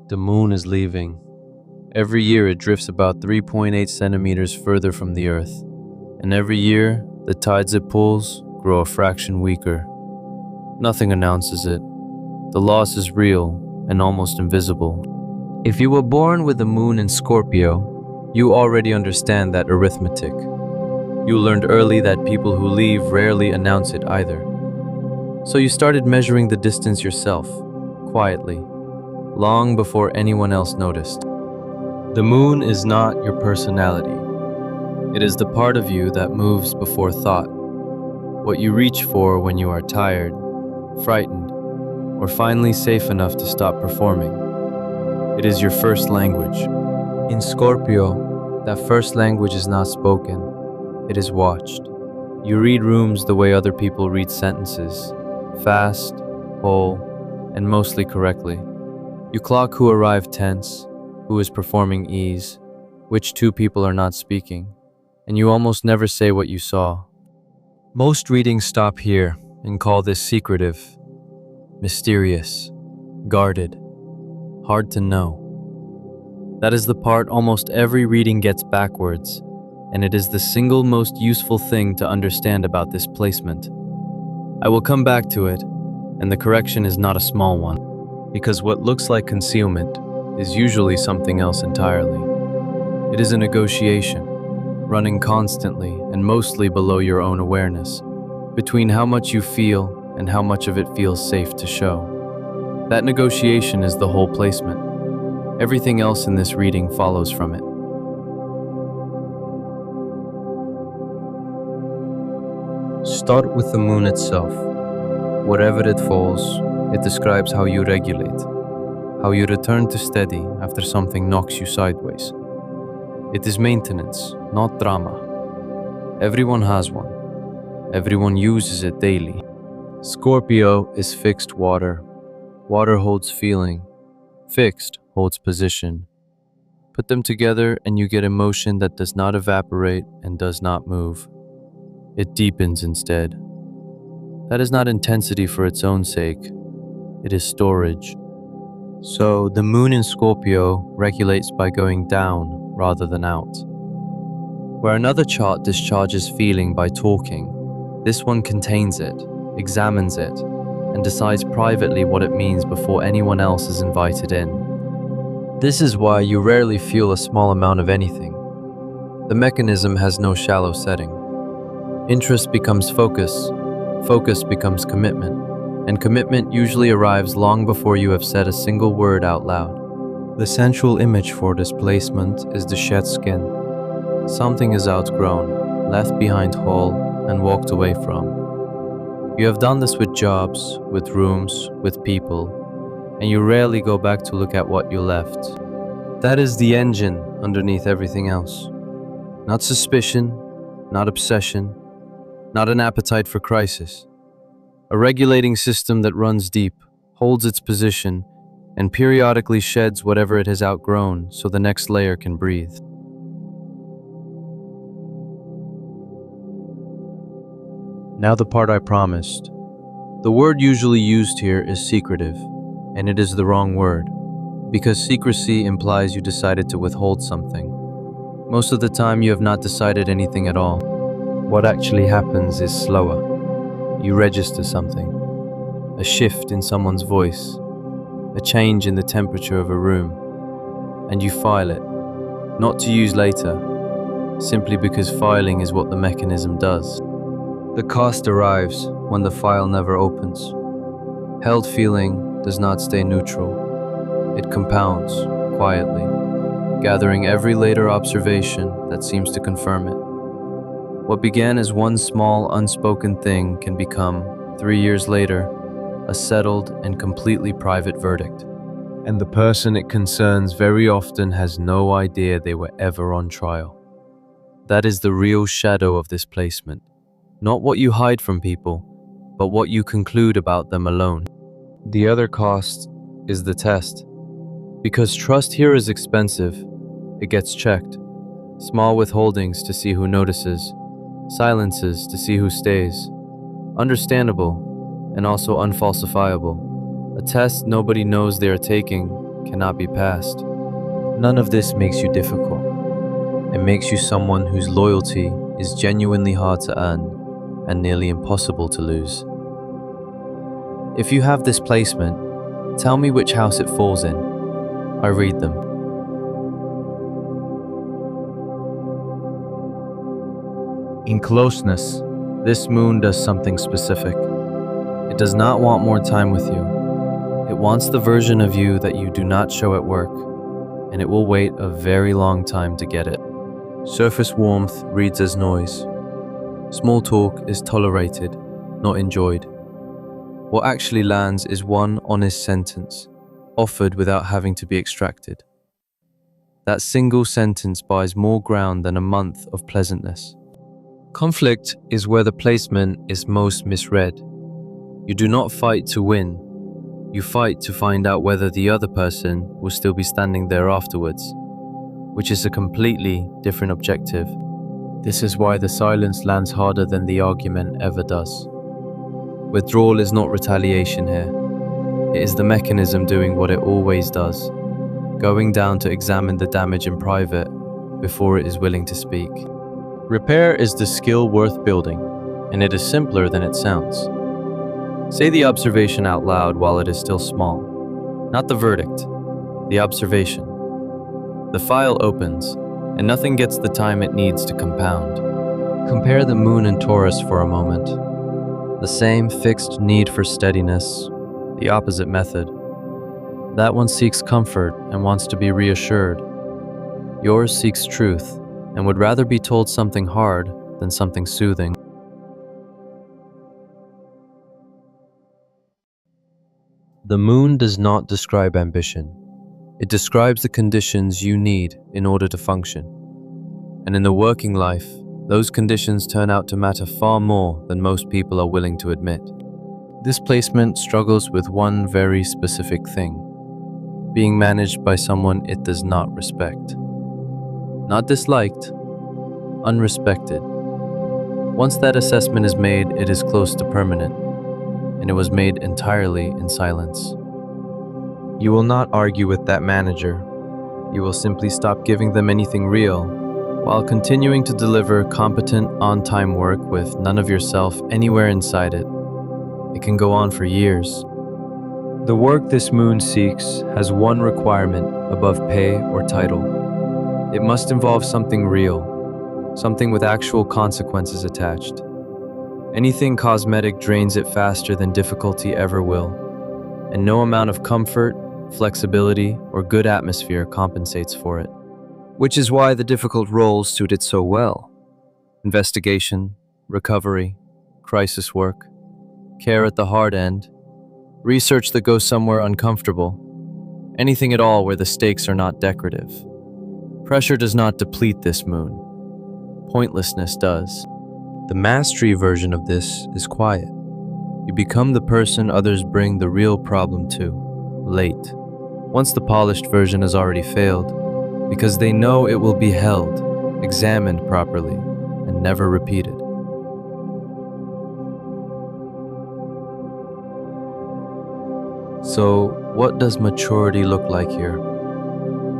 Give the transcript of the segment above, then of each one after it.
The moon is leaving. Every year it drifts about 3.8 centimeters further from the Earth, and every year the tides it pulls grow a fraction weaker. Nothing announces it. The loss is real and almost invisible. If you were born with the moon in Scorpio, you already understand that arithmetic. You learned early that people who leave rarely announce it either. So you started measuring the distance yourself, quietly, long before anyone else noticed. The moon is not your personality. It is the part of you that moves before thought. What you reach for when you are tired, frightened, or finally safe enough to stop performing. It is your first language. In Scorpio, that first language is not spoken. It is watched. You read rooms the way other people read sentences, fast, whole, and mostly correctly. You clock who arrived tense, who is performing ease, which two people are not speaking, and you almost never say what you saw. Most readings stop here and call this secretive, mysterious, guarded, hard to know. That is the part almost every reading gets backwards, and it is the single most useful thing to understand about this placement. I will come back to it, and the correction is not a small one, because what looks like concealment is usually something else entirely. It is a negotiation, running constantly and mostly below your own awareness, between how much you feel and how much of it feels safe to show. That negotiation is the whole placement. Everything else in this reading follows from it. Start with the moon itself. Wherever it falls, it describes how you regulate, how you return to steady after something knocks you sideways. It is maintenance, not drama. Everyone has one. Everyone uses it daily. Scorpio is fixed water. Water holds feeling. Fixed holds position. Put them together and you get emotion that does not evaporate and does not move. It deepens instead. That is not intensity for its own sake. It is storage. So the moon in Scorpio regulates by going down rather than out. Where another chart discharges feeling by talking, this one contains it, examines it, and decides privately what it means before anyone else is invited in. This is why you rarely feel a small amount of anything. The mechanism has no shallow setting. Interest becomes focus, focus becomes commitment, and commitment usually arrives long before you have said a single word out loud. The central image for this placement is the shed skin. Something is outgrown, left behind whole, and walked away from. You have done this with jobs, with rooms, with people, and you rarely go back to look at what you left. That is the engine underneath everything else. Not suspicion, not obsession, not an appetite for crisis. A regulating system that runs deep, holds its position, and periodically sheds whatever it has outgrown so the next layer can breathe. Now the part I promised. The word usually used here is secretive, and it is the wrong word, because secrecy implies you decided to withhold something. Most of the time you have not decided anything at all. What actually happens is slower. You register something, a shift in someone's voice, a change in the temperature of a room, and you file it, not to use later, simply because filing is what the mechanism does. The cost arrives when the file never opens. Held feeling does not stay neutral. It compounds quietly, gathering every later observation that seems to confirm it. What began as one small unspoken thing can become, 3 years later, a settled and completely private verdict. And the person it concerns very often has no idea they were ever on trial. That is the real shadow of this placement. Not what you hide from people, but what you conclude about them alone. The other cost is the test. Because trust here is expensive, it gets checked. Small withholdings to see who notices, silences to see who stays. Understandable, and also unfalsifiable. A test nobody knows they are taking, cannot be passed. None of this makes you difficult. It makes you someone whose loyalty is genuinely hard to earn and nearly impossible to lose. If you have this placement, tell me which house it falls in. I read them. In closeness, this moon does something specific. It does not want more time with you. It wants the version of you that you do not show at work, and it will wait a very long time to get it. Surface warmth reads as noise. Small talk is tolerated, not enjoyed. What actually lands is one honest sentence, offered without having to be extracted. That single sentence buys more ground than a month of pleasantness. Conflict is where the placement is most misread. You do not fight to win. You fight to find out whether the other person will still be standing there afterwards, which is a completely different objective. This is why the silence lands harder than the argument ever does. Withdrawal is not retaliation here. It is the mechanism doing what it always does, going down to examine the damage in private before it is willing to speak. Repair is the skill worth building, and it is simpler than it sounds. Say the observation out loud while it is still small. Not the verdict, the observation. The file opens, and nothing gets the time it needs to compound. Compare the moon and Taurus for a moment. The same fixed need for steadiness, the opposite method. That one seeks comfort and wants to be reassured. Yours seeks truth and would rather be told something hard than something soothing. The moon does not describe ambition. It describes the conditions you need in order to function. And in the working life, those conditions turn out to matter far more than most people are willing to admit. This placement struggles with one very specific thing: being managed by someone it does not respect. Not disliked, unrespected. Once that assessment is made, it is close to permanent, and it was made entirely in silence. You will not argue with that manager. You will simply stop giving them anything real, while continuing to deliver competent, on-time work with none of yourself anywhere inside it. It can go on for years. The work this moon seeks has one requirement above pay or title. It must involve something real, something with actual consequences attached. Anything cosmetic drains it faster than difficulty ever will, and no amount of comfort, flexibility, or good atmosphere compensates for it. Which is why the difficult roles suit it so well. Investigation, recovery, crisis work, care at the hard end, research that goes somewhere uncomfortable, anything at all where the stakes are not decorative. Pressure does not deplete this moon. Pointlessness does. The mastery version of this is quiet. You become the person others bring the real problem to, late, once the polished version has already failed, because they know it will be held, examined properly, and never repeated. So, what does maturity look like here?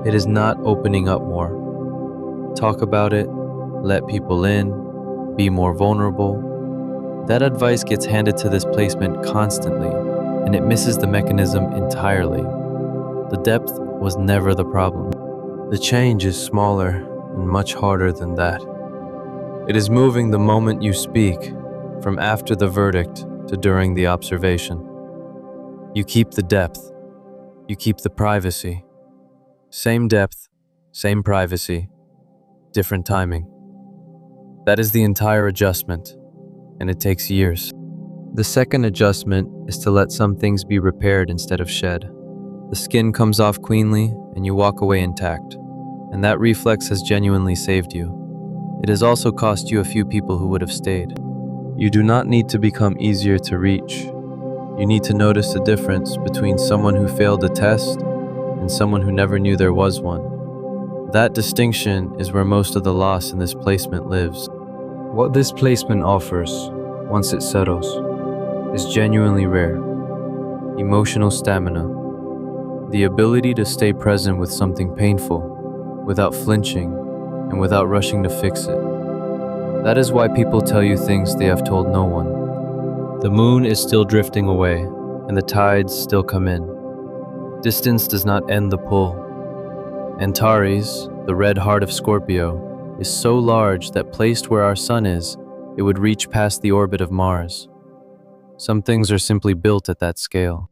It is not opening up more. Talk about it, let people in, be more vulnerable. That advice gets handed to this placement constantly, and it misses the mechanism entirely. The depth was never the problem. The change is smaller and much harder than that. It is moving the moment you speak, from after the verdict to during the observation. You keep the depth. You keep the privacy. Same depth, same privacy, different timing. That is the entire adjustment, and it takes years. The second adjustment is to let some things be repaired instead of shed. The skin comes off cleanly, and you walk away intact, and that reflex has genuinely saved you. It has also cost you a few people who would have stayed. You do not need to become easier to reach. You need to notice the difference between someone who failed a test and someone who never knew there was one. That distinction is where most of the loss in this placement lives. What this placement offers, once it settles, is genuinely rare. Emotional stamina. The ability to stay present with something painful, without flinching, and without rushing to fix it. That is why people tell you things they have told no one. The moon is still drifting away, and the tides still come in. Distance does not end the pull. Antares, the red heart of Scorpio, is so large that placed where our sun is, it would reach past the orbit of Mars. Some things are simply built at that scale.